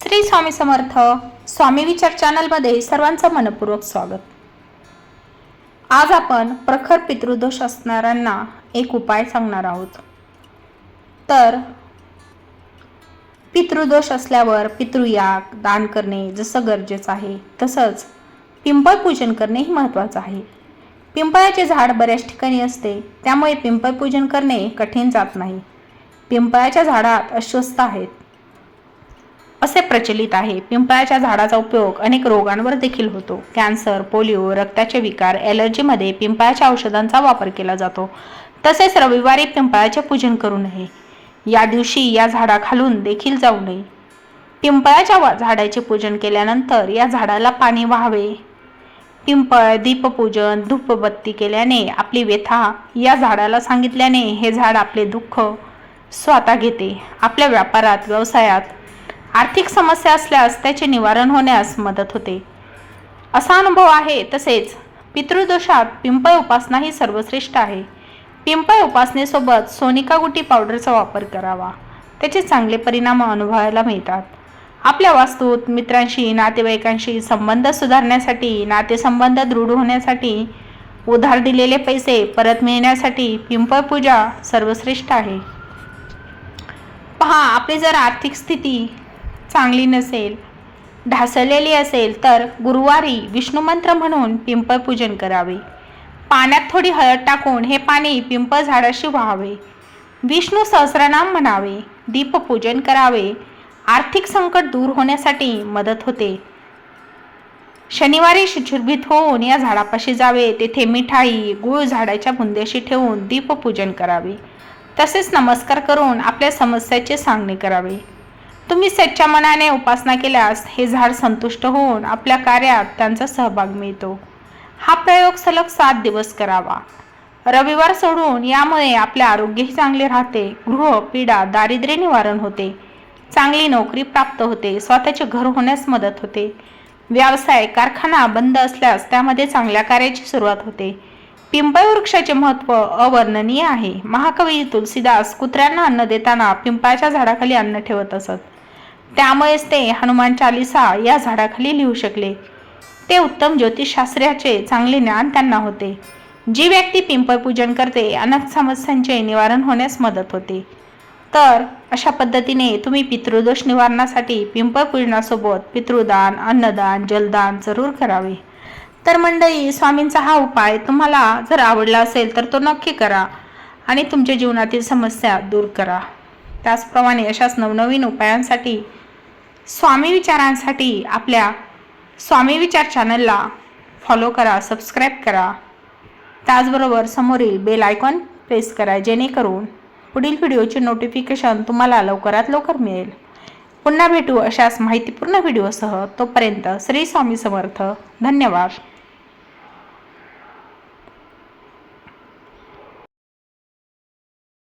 श्री स्वामी समर्थ स्वामी विचार चॅनलमध्ये सर्वांचं मनपूर्वक स्वागत। आज आपण प्रखर पितृदोष असणाऱ्यांना एक उपाय सांगणार आहोत। तर पितृदोष असल्यावर पितृयाग दान करणे जसं गरजेचं आहे तसंच पिंपळ पूजन करणेही महत्त्वाचं आहे। पिंपळाचे झाड बऱ्याच ठिकाणी असते, त्यामुळे पिंपळ पूजन करणे कठीण जात नाही। पिंपळाच्या झाडात अश्वस्थ आहेत असे प्रचलित आहे। पिंपळाच्या झाडाचा उपयोग अनेक रोगांवर देखील होतो। कॅन्सर, पोलिओ, रक्ताचे विकार, ॲलर्जीमध्ये पिंपळाच्या औषधांचा वापर केला जातो। तसेच रविवारी पिंपळाचे पूजन करू नये, या दिवशी या झाडाखालून देखील जाऊ नये। पिंपळाच्या झाडाचे पूजन केल्यानंतर या झाडाला पाणी वाहावे। पिंपळ दीपपूजन धूपबत्ती केल्याने आपली व्यथा या झाडाला सांगितल्याने हे झाड आपले दुःख स्वतः घेते। आपल्या व्यापारात व्यवसायात आर्थिक समस्या असल्यास त्याचे निवारण होण्यास मदत होते असा अनुभव आहे। तसेच पितृदोषात पिंपळ उपासना ही सर्वश्रेष्ठ आहे। पिंपळ उपासनेसोबत सोनिका गुटी पावडरचा वापर करावा, त्याचे चांगले परिणाम अनुभवायला मिळतात। आपल्या वास्तूत मित्रांशी नातेवाईकांशी संबंध सुधारण्यासाठी, नातेसंबंध दृढ होण्यासाठी, उधार दिलेले पैसे परत मिळण्यासाठी पिंपळ पूजा सर्वश्रेष्ठ आहे। पहा, आपली जर आर्थिक स्थिती चांगली नसेल, ढासळलेली असेल तर गुरुवारी विष्णू मंत्र म्हणून पिंपळ पूजन करावे। पाण्यात थोडी हळद टाकून हे पाणी पिंपळ झाडाशी व्हावे। विष्णू सहस्रनाम म्हणावे, दीपपूजन करावे। आर्थिक संकट दूर होण्यासाठी मदत होते। शनिवारी शुचिर्भूत होऊन या झाडापाशी जावे, तेथे मिठाई गुळ झाडाच्या बुंद्याशी ठेवून दीपपूजन करावे। तसेच नमस्कार करून आपल्या समस्याचे सांगणे करावे। तुम्ही सच्च्या मनाने उपासना केल्यास हे झाड संतुष्ट होऊन आपल्या कार्यात त्यांचा सहभाग मिळतो। हा प्रयोग सलग 7 दिवस करावा, रविवार सोडून। यामुळे आपले आरोग्यही चांगले राहते, गृह पीडा दारिद्र्य निवारण होते, चांगली नोकरी प्राप्त होते, स्वतःचे घर होण्यास मदत होते। व्यवसाय कारखाना बंद असल्यास त्यामध्ये चांगल्या कार्याची सुरुवात होते। पिंपळ वृक्षाचे महत्त्व अवर्णनीय आहे। महाकवी तुलसीदास कुत्र्यांना अन्न देताना पिंपळाच्या झाडाखाली अन्न ठेवत असत, त्यामुळेच ते हनुमान चालीसा या झाडाखाली लिहू शकले। ते उत्तम ज्योतिषशास्त्राचे चांगले ज्ञान त्यांना होते। जी व्यक्ती पिंपळ पूजन करते अनेक समस्यांचे निवारण होण्यास मदत होते। तर अशा पद्धतीने तुम्ही पितृदोष निवारणासाठी पिंपळ पूजनासोबत पितृदान, अन्नदान, जलदान जरूर करावे। तर मंडळी, स्वामींचा हा उपाय तुम्हाला जर आवडला असेल तर तो नक्की करा आणि तुमच्या जीवनातील समस्या दूर करा। त्याचप्रमाणे अशाच नवनवीन उपायांसाठी, स्वामी विचारांसाठी आपल्या स्वामी विचार चॅनलला फॉलो करा, सबस्क्राईब करा। त्याचबरोबर समोरील बेल आयकॉन प्रेस करा, जेणेकरून पुढील व्हिडिओचे नोटिफिकेशन तुम्हाला लवकरात लवकर मिळेल। पुन्हा भेटू अशाच माहितीपूर्ण व्हिडिओसह। तोपर्यंत श्री स्वामी समर्थ। धन्यवाद।